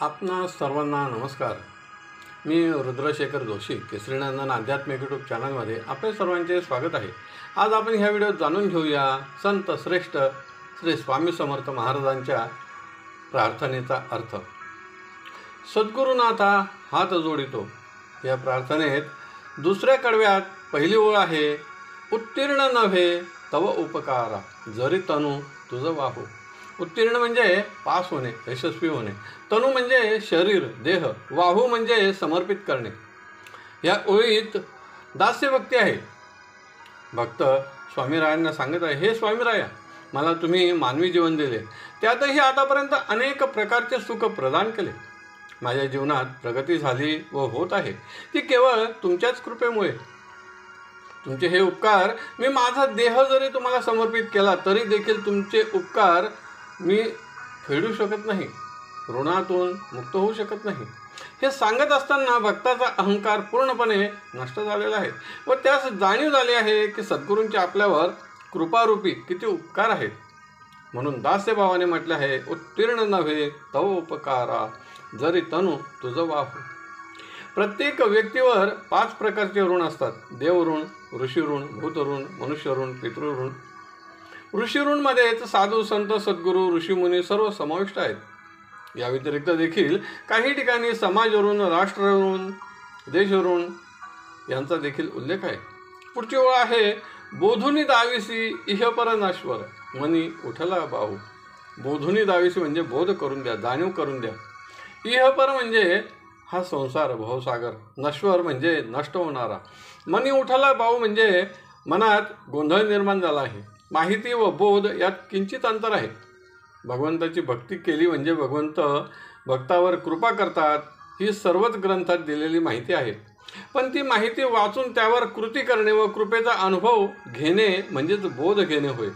आपणा सर्वांना नमस्कार. मी रुद्रशेखर जोशी केसरीनंदन आध्यात्मिक यूट्यूब चॅनलमध्ये आपले सर्वांचे स्वागत आहे. आज आपण ह्या व्हिडिओत जाणून घेऊया संत श्रेष्ठ श्री स्वामी समर्थ महाराजांच्या प्रार्थनेचा अर्थ. सद्गुरुनाथा हात जोडितो या प्रार्थनेत दुसऱ्या कडव्यात पहिली ओळ आहे, उत्तीर्ण नव्हे तव उपकारा जरी तनु तुझं वाहू. उत्तीर्ण म्हणजे पास होणे, यशस्वी होणे. तनु म्हणजे शरीर, देह. वाहू म्हणजे समर्पित करणे. या ओळीत दास्यभक्ती आहे. भक्त स्वामीरायांना सांगत आहे, हे स्वामीराया, मला तुम्ही मानवी जीवन दिले, त्यातही आतापर्यंत अनेक प्रकारचे सुख प्रदान केले. माझ्या जीवनात प्रगती झाली व होत आहे ती केवळ तुमच्याच कृपेमुळे. तुमचे हे उपकार, मी माझा देह जरी तुम्हाला समर्पित केला तरी देखील तुमचे उपकार मी फेडू शकत नाही, ऋणातून मुक्त होऊ शकत नाही. हे सांगत असताना भक्ताचा अहंकार पूर्णपणे नष्ट झालेला आहे व त्यास जाणीव झाली आहे की सद्गुरूंचे आपल्यावर कृपारूपी किती उपकार आहेत. म्हणून दास्यभावाने म्हटले आहे, उत्तीर्ण नव्हे तव उपकारा जरी तनु तुझं वाहू. प्रत्येक व्यक्तीवर 5 प्रकारचे ऋण असतात. देवऋण, ऋषीऋण, भूतऋण, मनुष्यऋण, पितृऋण. ऋषीऋणमध्येच साधू, संत, सद्गुरू, ऋषीमुनी सर्व समाविष्ट आहेत. या व्यतिरिक्त देखील काही ठिकाणी समाज ऋण, राष्ट्र ऋण, देश ऋण यांचा देखील उल्लेख आहे. पुढची ओळ आहे, बोधुनी दाविसी इहपर नश्वर मनी उठला बाहू. बोधुनी दाविसी म्हणजे बोध करून द्या, जाणीव करून द्या. इहपर म्हणजे हा संसार भवसागर. नश्वर म्हणजे नष्ट होणारा. मनी उठला बाहू म्हणजे मनात गोंधळ निर्माण झाला आहे. माहिती व बोध यात किंचित अंतर आहे. भगवंताची भक्ती केली म्हणजे भगवंत भक्तावर कृपा करतात, ही सर्वच ग्रंथात दिलेली माहिती आहे. पण ती माहिती वाचून त्यावर कृती करणे व कृपेचा अनुभव घेणे म्हणजेच बोध घेणे होय.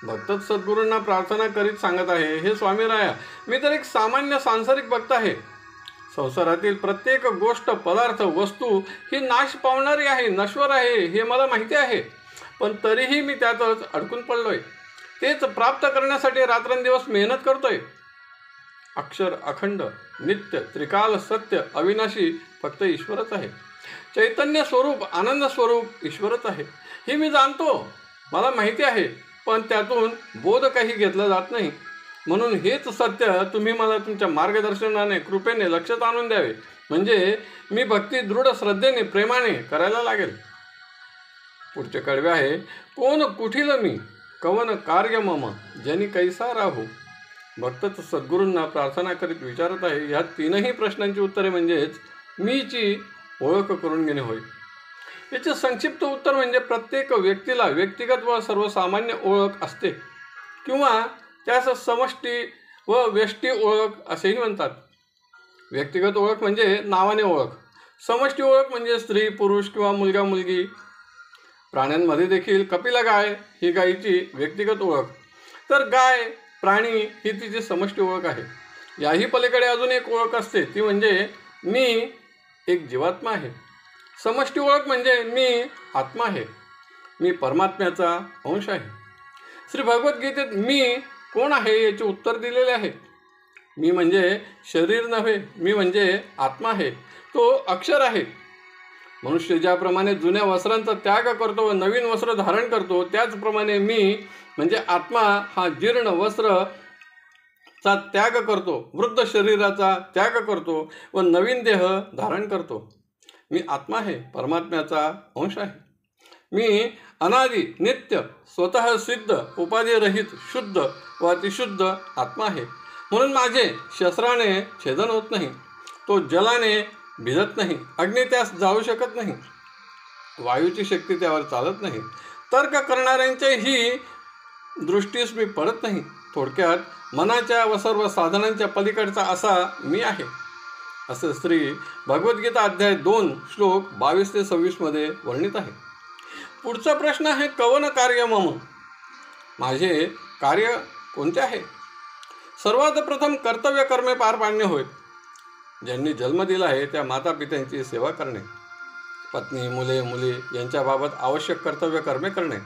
भक्तच सद्गुरूंना प्रार्थना करीत सांगत आहे, हे स्वामीराया, मी तर एक सामान्य सांसारिक भक्त आहे. संसारातील प्रत्येक गोष्ट, पदार्थ, वस्तू ही नाश पावणारी आहे, नश्वर आहे, हे मला माहिती आहे. पण तरीही मी त्यातच अडकून पडलोय. तेच प्राप्त करण्यासाठी रात्रंदिवस मेहनत करतोय. अक्षर, अखंड, नित्य, त्रिकाल, सत्य, अविनाशी फक्त ईश्वरच आहे. चैतन्य स्वरूप, आनंद स्वरूप ईश्वरच आहे, हे मी जाणतो, मला माहिती आहे. पण त्यातून बोध काही घेतला जात नाही. म्हणून हेच सत्य तुम्ही मला तुमच्या मार्गदर्शनाने, कृपेने लक्षात आणून द्यावे, म्हणजे मी भक्ती दृढ श्रद्धेने, प्रेमाने करायला लागेल. पुढचे कडवे आहे, कोण कुठील मी कवन कार्य मम जनी कैसा राहू. भक्तच सद्गुरूंना प्रार्थना करीत विचारत आहे. ह्या 3ही प्रश्नांची उत्तरे म्हणजेच मीची ओळख करून घेणे होय. याचे संक्षिप्त उत्तर म्हणजे प्रत्येक व्यक्तीला व्यक्तिगत व सर्वसामान्य ओळख असते किंवा त्यास समष्टी व व्यष्टी ओळख असेही म्हणतात. व्यक्तिगत ओळख म्हणजे नावाने ओळख. समष्टी ओळख म्हणजे स्त्री, पुरुष किंवा मुलगा, मुलगी. प्राण्यांमध्ये देखील कपिला गाय ही गायीची व्यक्तिगत ओळख, तर गाय प्राणी ही तिची समष्टी ओळख आहे. याही पलीकडे अजून एक ओळख असते, ती म्हणजे मी एक जीवात्मा आहे. समष्टी ओळख म्हणजे मी आत्मा आहे, मी परमात्म्याचा अंश आहे. श्री भगवद्गीतेत मी कोण आहे याचे उत्तर दिलेले आहे. मी म्हणजे शरीर नव्हे, मी म्हणजे आत्मा आहे, तो अक्षर आहे. मनुष्य ज्याप्रमाणे जुन्या वस्त्रांचा त्याग करतो व नवीन वस्त्र धारण करतो, त्याचप्रमाणे मी म्हणजे आत्मा हा जीर्ण वस्त्रचा त्याग करतो, वृद्ध शरीराचा त्याग करतो व नवीन देह धारण करतो. मी आत्मा आहे, परमात्म्याचा अंश आहे. मी अनादि, नित्य, स्वतः सिद्ध, उपाधिरहित, शुद्ध व अतिशुद्ध आत्मा आहे. म्हणून माझे शस्त्राने छेदन होत नाही, तो जलाने भिजत नाही, अग्नी त्यास जाळू शकत नाही, वायूची शक्ती त्यावर चालत नाही, तर्क करणाऱ्यांच्याही दृष्टीस मी पडत नाही. थोडक्यात मनाच्या व सर्व साधनांच्या पलीकडचा असा मी आहे, असे श्री भगवद्गीता अध्याय 2 श्लोक 22 ते 26 मध्ये वर्णित आहे. पुढचा प्रश्न आहे, कवन कार्य मम, माझे कार्य कोणते आहे. सर्वात प्रथम कर्तव्य कर्मे पार पाडणे होय. ज्यांनी जन्म दिला आहे त्या माता पित्यांची सेवा करणे, पत्नी, मुले, मुली यांच्याबाबत आवश्यक कर्तव्य कर्मे करणे,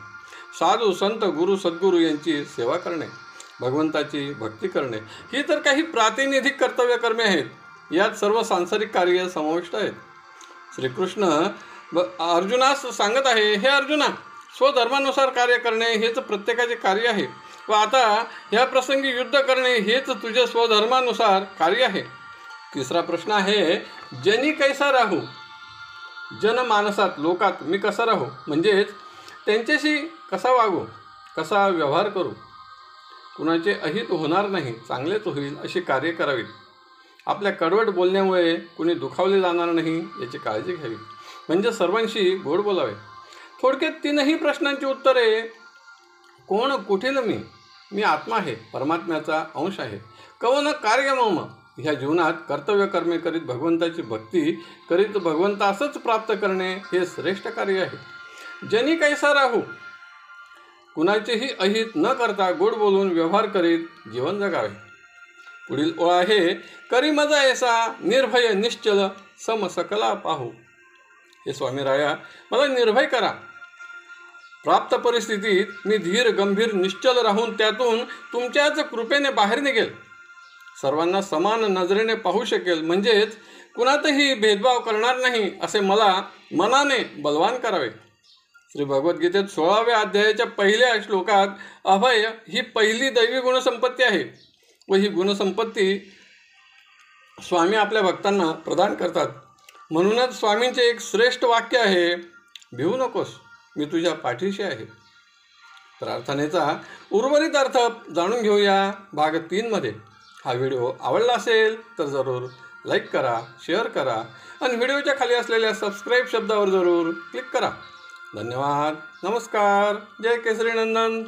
साधू, संत, गुरु, सद्गुरू यांची सेवा करणे, भगवंताची भक्ती करणे ही तर काही प्रातिनिधिक कर्तव्य कर्मे आहेत. यात सर्व सांसारिक कार्य समाविष्ट आहेत. श्रीकृष्ण अर्जुनास सांगत आहे, हे अर्जुना, स्वधर्मानुसार कार्य करणे हेच प्रत्येकाचे कार्य आहे व आता ह्या प्रसंगी युद्ध करणे हेच तुझे स्वधर्मानुसार कार्य आहे. तिसरा प्रश्न आहे, जनी कैसा राहू, जनमानसात लोकात मी कसा राहू, म्हणजेच त्यांच्याशी कसा वागू, कसा व्यवहार करू, कुणाचे अहित होणार नाही, चांगलेच होईल अशी कार्य करावीत. आपल्या कडवट बोलण्यामुळे कुणी दुखावले जाणार नाही याची काळजी घ्यावी, म्हणजे सर्वांशी गोड बोलावे. थोडक्यात तीनही प्रश्नांची उत्तरे: कोण, कुठील मी आत्मा आहे, परमात्म्याचा अंश आहे. कवन कार्य मम, ह्या जीवनात कर्तव्य कर्मे करीत भगवंताची भक्ती करीत भगवंतासच प्राप्त करणे हे श्रेष्ठ कार्य आहे. जनी कैसा राहू, कुणाचेही अहित न करता गोड बोलून व्यवहार करीत जीवन जगावे. पुढील ओळ आहे, करी मजा ऐसा निर्भय निश्चल सम सकला पाहू. हे स्वामीराया, मला निर्भय करा. प्राप्त परिस्थितीत मी धीर गंभीर निश्चल राहून त्यातून तुमच्याच कृपेने बाहेर निघेल. सर्वांना समान नजरेने पाहू शकेल, म्हणजेच कुणातही भेदभाव करणार नाही असे मला मनाने बलवान करावे. श्री भगवद्गीतेत 16व्या अध्यायाच्या पहिल्या श्लोकात अभय ही पहिली दैवी गुणसंपत्ती आहे व ही गुणसंपत्ती स्वामी आपल्या भक्तांना प्रदान करतात. म्हणूनच स्वामींचे एक श्रेष्ठ वाक्य आहे, भिवू नकोस, मी तुझ्या पाठीशी आहे. प्रार्थनेचा उर्वरित अर्थ जाणून घेऊया भाग 3 मध्ये. हा व्हिडिओ आवडला असेल तर जरूर लाईक करा, शेअर करा आणि व्हिडिओच्या खाली असलेल्या सबस्क्राईब शब्दावर जरूर क्लिक करा. धन्यवाद. नमस्कार. जय केसरी नंदन.